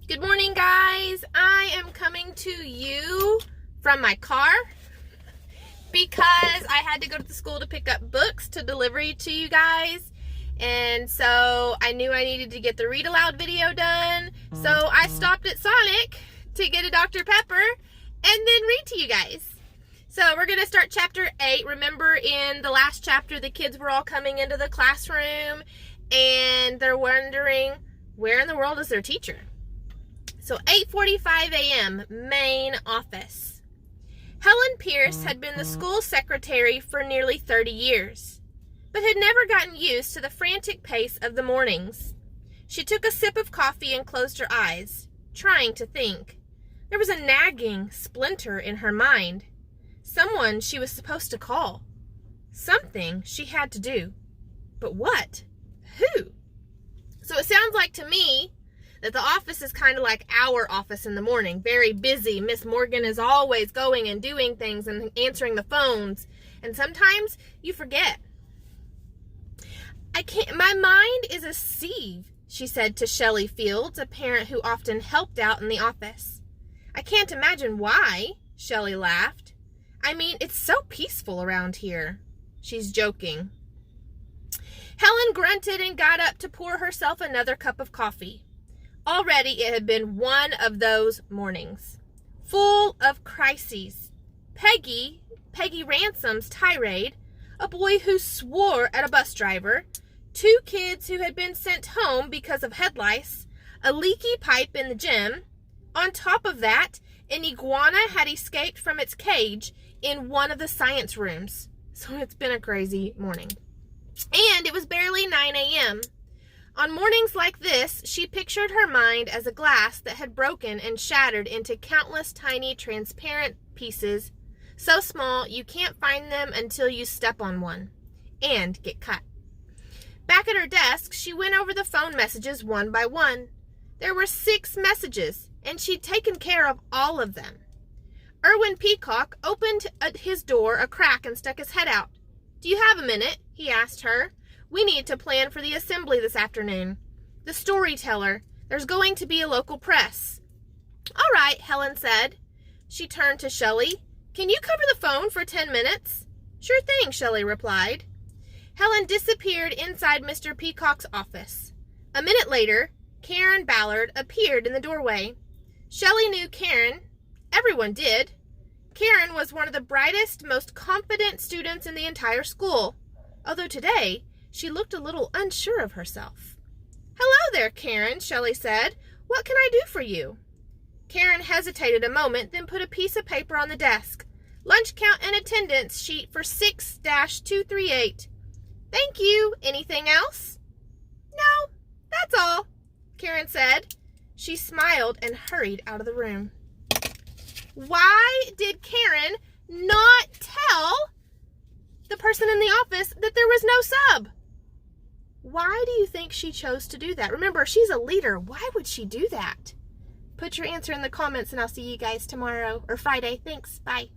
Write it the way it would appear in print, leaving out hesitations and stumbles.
Good morning, guys. I am coming to you from my car because I had to go to the school to pick up books to deliver to you guys. And so I knew I needed to get the read aloud video done. So I stopped at Sonic to get a Dr. Pepper and then read to you guys. So we're going to start chapter 8. Remember in the last chapter, the kids were all coming into the classroom and they're wondering, where in the world is their teacher? So 8:45 a.m., main office. Helen Pierce had been the school secretary for nearly 30 years, but had never gotten used to the frantic pace of the mornings. She took a sip of coffee and closed her eyes, trying to think. There was a nagging splinter in her mind. Someone she was supposed to call. Something she had to do. But what? Who? So it sounds like to me that the office is kind of like our office in the morning. Very busy. Miss Morgan is always going and doing things and answering the phones. And sometimes you forget. My mind is a sieve, she said to Shelley Fields, a parent who often helped out in the office. I can't imagine why, Shelley laughed. I mean, it's so peaceful around here. She's joking. Helen grunted and got up to pour herself another cup of coffee. Already it had been one of those mornings, full of crises. Peggy Ransom's tirade, a boy who swore at a bus driver, 2 kids who had been sent home because of head lice, a leaky pipe in the gym. On top of that, an iguana had escaped from its cage in one of the science rooms. So it's been a crazy morning. And it was barely 9 a.m. On mornings like this, she pictured her mind as a glass that had broken and shattered into countless tiny transparent pieces, so small you can't find them until you step on one and get cut. Back at her desk, she went over the phone messages one by one. There were 6 messages, and she'd taken care of all of them. Erwin Peacock opened his door a crack and stuck his head out. "Do you have a minute?" he asked her. "We need to plan for the assembly this afternoon. The storyteller. There's going to be a local press." "All right," Helen said. She turned to Shelley. "Can you cover the phone for 10 minutes?" "Sure thing," Shelley replied. Helen disappeared inside Mr. Peacock's office. A minute later, Karen Ballard appeared in the doorway. Shelley knew Karen. Everyone did. Karen was one of the brightest, most confident students in the entire school, although today she looked a little unsure of herself. "Hello there, Karen," Shelley said. "What can I do for you?" Karen hesitated a moment, then put a piece of paper on the desk. "Lunch count and attendance sheet for 6-238. "Thank you. Anything else?" "No, that's all," Karen said. She smiled and hurried out of the room. Why did Karen not tell the person in the office that there was no sub? Why do you think she chose to do that? Remember, she's a leader. Why would she do that? Put your answer in the comments and I'll see you guys tomorrow or Friday. Thanks. Bye.